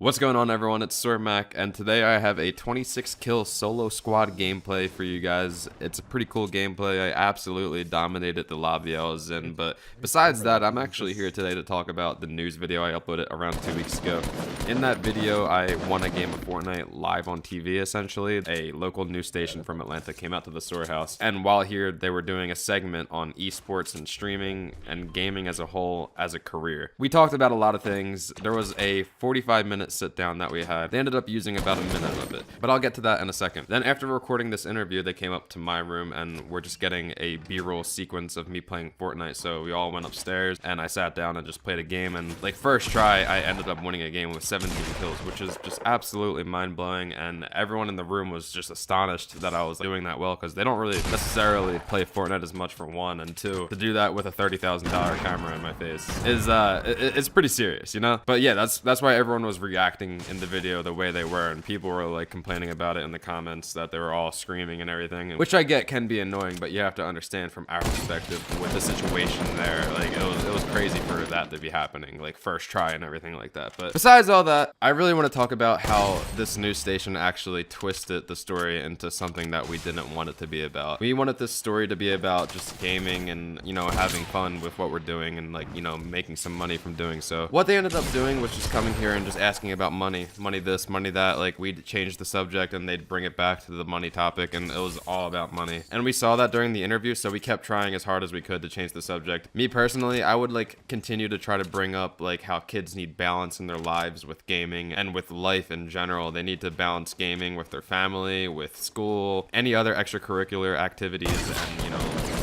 What's going on, everyone? It's SwordMac, and today I have a 26 kill solo squad gameplay for you guys. It's a pretty cool gameplay. I absolutely dominated the lobby I was in, but besides that, I'm actually here today to talk about the news video I uploaded around 2 weeks ago. In that video, I won a game of Fortnite live on TV, essentially. A local news station from Atlanta came out to the storehouse, and while here, they were doing a segment on esports and streaming and gaming as a whole as a career. We talked about a lot of things. There was a 45-minute sit down that we had. They ended up using about a minute of it, but I'll get to that in a second. Then after recording this interview, they came up to my room and we're just getting a B-roll sequence of me playing Fortnite. So we all went upstairs and I sat down and just played a game, and like first try I ended up winning a game with 17 kills, which is just absolutely mind-blowing, and everyone in the room was just astonished that I was doing that well, because they don't really necessarily play Fortnite as much, for one, and two, to do that with a $30,000 camera in my face is it's pretty serious, you know? But yeah, that's why everyone was reacting in the video the way they were, and people were like complaining about it in the comments that they were all screaming and everything, which I get can be annoying, but you have to understand from our perspective with the situation there, like it was crazy for that to be happening, like first try and everything like that. But besides all that, I really want to talk about how this news station actually twisted the story into something that we didn't want it to be about. We wanted this story to be about just gaming and, you know, having fun with what we're doing and, like, you know, making some money from doing so. What they ended up doing was just coming here and just asking about money this, money that. Like, we'd change the subject and they'd bring it back to the money topic, and it was all about money. And we saw that during the interview, so we kept trying as hard as we could to change the subject. Me personally, I would like continue to try to bring up like how kids need balance in their lives with gaming and with life in general. They need to balance gaming with their family, with school, any other extracurricular activities, and, you know,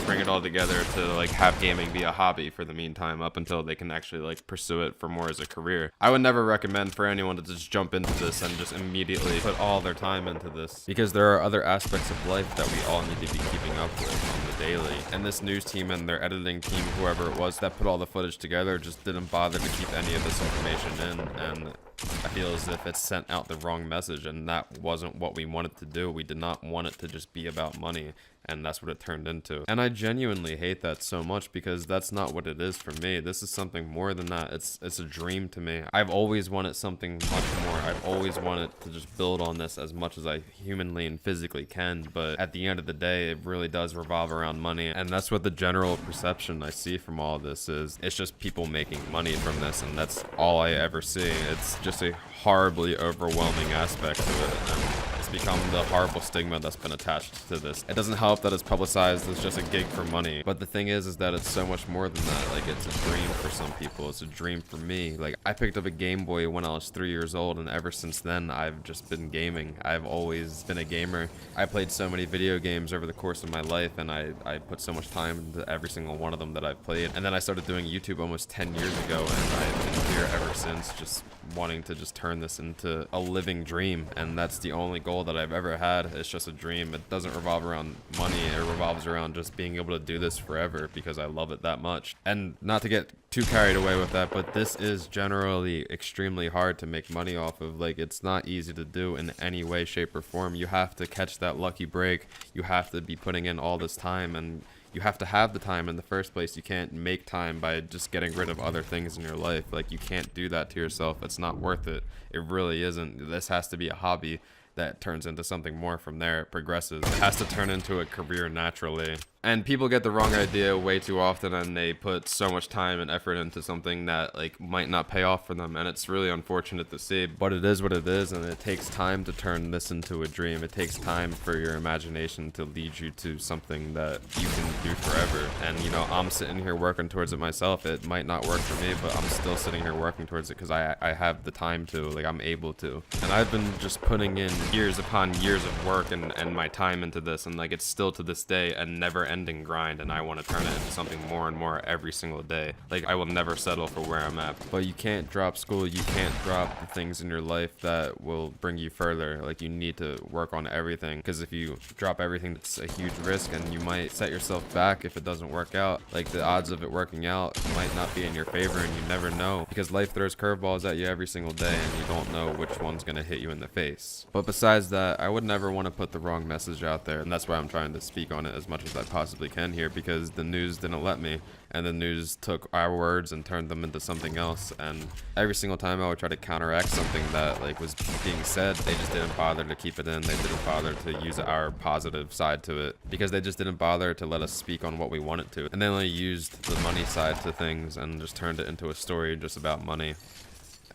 bring it all together to like have gaming be a hobby for the meantime up until they can actually like pursue it for more as a career. I would never recommend for anyone to just jump into this and just immediately put all their time into this, because there are other aspects of life that we all need to be keeping up with on the daily. And this news team and their editing team, whoever it was that put all the footage together, just didn't bother to keep any of this information in, and I feel as if it sent out the wrong message, and that wasn't what we wanted to do. We did not want it to just be about money, and that's what it turned into. And I genuinely hate that so much, because that's not what it is for me. This is something more than that. It's a dream to me. I've always wanted something much more. I've always wanted to just build on this as much as I humanly and physically can, but at the end of the day, it really does revolve around money, and that's what the general perception I see from all this is. It's just people making money from this, and that's all I ever see. It's just a horribly overwhelming aspect to it, and it's become the horrible stigma that's been attached to this. It doesn't help that it's publicized as just a gig for money, but the thing is that it's so much more than that. Like, it's a dream for some people. It's a dream for me. Like, I picked up a Game Boy when I was 3 years old, and ever since then I've just been gaming. I've always been a gamer. I played so many video games over the course of my life, and I put so much time into every single one of them that I've played. And then I started doing YouTube almost 10 years ago, and I've been here ever since, just wanting to just turn this into a living dream. And that's the only goal that I've ever had. It's just a dream. It doesn't revolve around money. It revolves around just being able to do this forever, because I love it that much. And not to get too carried away with that, but this is generally extremely hard to make money off of. Like, it's not easy to do in any way, shape, or form. You have to catch that lucky break. You have to be putting in all this time, and you have to have the time in the first place. You can't make time by just getting rid of other things in your life. Like, you can't do that to yourself. It's not worth it. It really isn't. This has to be a hobby that turns into something more from there. It progresses. It has to turn into a career naturally. And people get the wrong idea way too often, and they put so much time and effort into something that like might not pay off for them, and it's really unfortunate to see. But it is what it is, and it takes time to turn this into a dream. It takes time for your imagination to lead you to something that you can do forever. And, you know, I'm sitting here working towards it myself. It might not work for me, but I'm still sitting here working towards it because I have the time to, like, I'm able to. And I've been just putting in years upon years of work and my time into this, and like, it's still to this day a never ending grind, and I want to turn it into something more and more every single day. Like, I will never settle for where I'm at. But you can't drop school. You can't drop the things in your life that will bring you further. Like, you need to work on everything, because if you drop everything, it's a huge risk, and you might set yourself back if it doesn't work out. Like, the odds of it working out might not be in your favor, and you never know, because life throws curveballs at you every single day, and you don't know which one's going to hit you in the face. But besides that, I would never want to put the wrong message out there, and that's why I'm trying to speak on it as much as I possibly possibly can here, because the news didn't let me, and the news took our words and turned them into something else. And every single time I would try to counteract something that like was being said, they just didn't bother to keep it in. They didn't bother to use our positive side to it, because they just didn't bother to let us speak on what we wanted to. And they only used the money side to things and just turned it into a story just about money.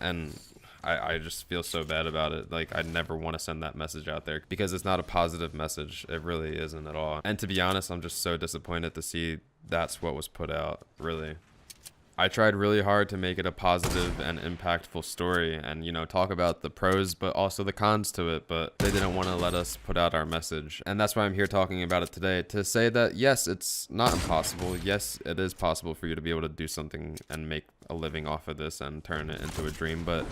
And I just feel so bad about it. Like, I never want to send that message out there, because it's not a positive message. It really isn't at all. And to be honest, I'm just so disappointed to see that's what was put out, really. I tried really hard to make it a positive and impactful story and, you know, talk about the pros but also the cons to it, but they didn't want to let us put out our message. And that's why I'm here talking about it today, to say that yes, it's not impossible. Yes, it is possible for you to be able to do something and make a living off of this and turn it into a dream, but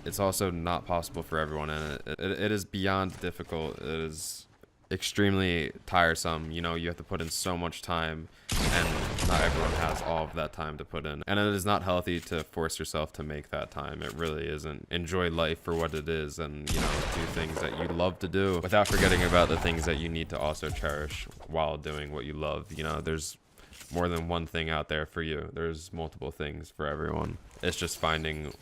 it's also not possible for everyone, and it is beyond difficult. It is extremely tiresome. You know, you have to put in so much time, and not everyone has all of that time to put in. And it is not healthy to force yourself to make that time. It really isn't. Enjoy life for what it is, and, you know, do things that you love to do without forgetting about the things that you need to also cherish while doing what you love. You know, there's more than one thing out there for you. There's multiple things for everyone. It's just finding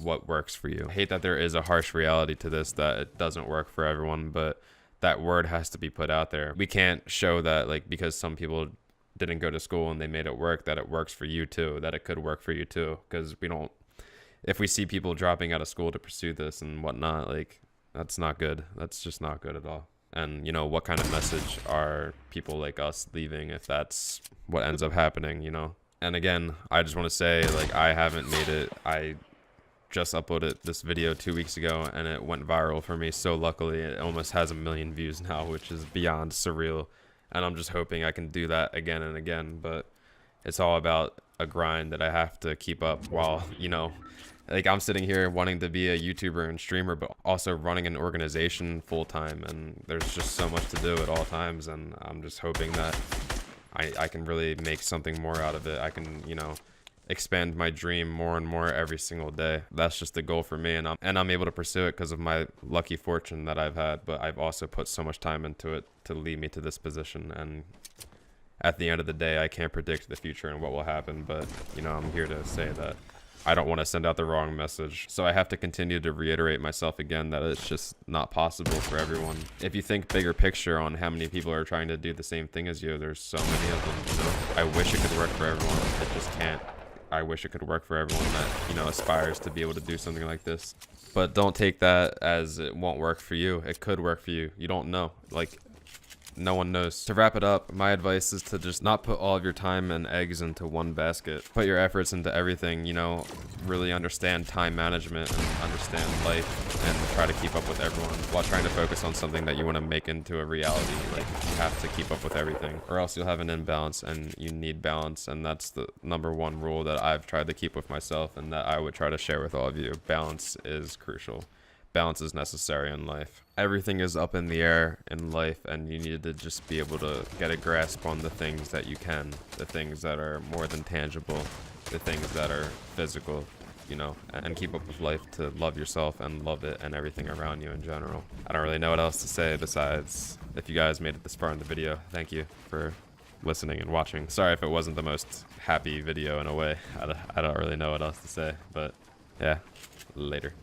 what works for you. I hate that there is a harsh reality to this, that it doesn't work for everyone, but that word has to be put out there. We can't show that, like, because some people didn't go to school and they made it work, that it works for you too, that it could work for you too, because we don't, if we see people dropping out of school to pursue this and whatnot, like, that's not good. That's just not good at all. And, you know, what kind of message are people like us leaving if that's what ends up happening, you know? And again, I just want to say, like, I haven't made it. I just uploaded this video 2 weeks ago and it went viral for me, so luckily it almost has 1 million views now, which is beyond surreal. And I'm just hoping I can do that again and again, but it's all about a grind that I have to keep up while, you know, like, I'm sitting here wanting to be a YouTuber and streamer, but also running an organization full time, and there's just so much to do at all times. And I'm just hoping that I can really make something more out of it. I can, you know, expand my dream more and more every single day. That's just the goal for me, and I'm able to pursue it because of my lucky fortune that I've had, but I've also put so much time into it to lead me to this position. And at the end of the day, I can't predict the future and what will happen, but, you know, I'm here to say that I don't want to send out the wrong message. So I have to continue to reiterate myself again that it's just not possible for everyone. If you think bigger picture on how many people are trying to do the same thing as you, there's so many of them, you know? I wish it could work for everyone. It just can't. I wish it could work for everyone that, you know, aspires to be able to do something like this. But don't take that as it won't work for you. It could work for you. You don't know. Like, no one knows. To wrap it up, my advice is to just not put all of your time and eggs into one basket. Put your efforts into everything, you know, really understand time management and understand life, and try to keep up with everyone while trying to focus on something that you want to make into a reality. Like, you have to keep up with everything, or else you'll have an imbalance, and you need balance. And that's the #1 rule that I've tried to keep with myself, and that I would try to share with all of you. Balance is crucial. Balance is necessary in life. Everything is up in the air in life, and you need to just be able to get a grasp on the things that you can, the things that are more than tangible, the things that are physical, you know, and keep up with life, to love yourself and love it and everything around you in general. I don't really know what else to say besides, if you guys made it this far in the video, thank you for listening and watching. Sorry if it wasn't the most happy video in a way. I don't really know what else to say, but yeah, later.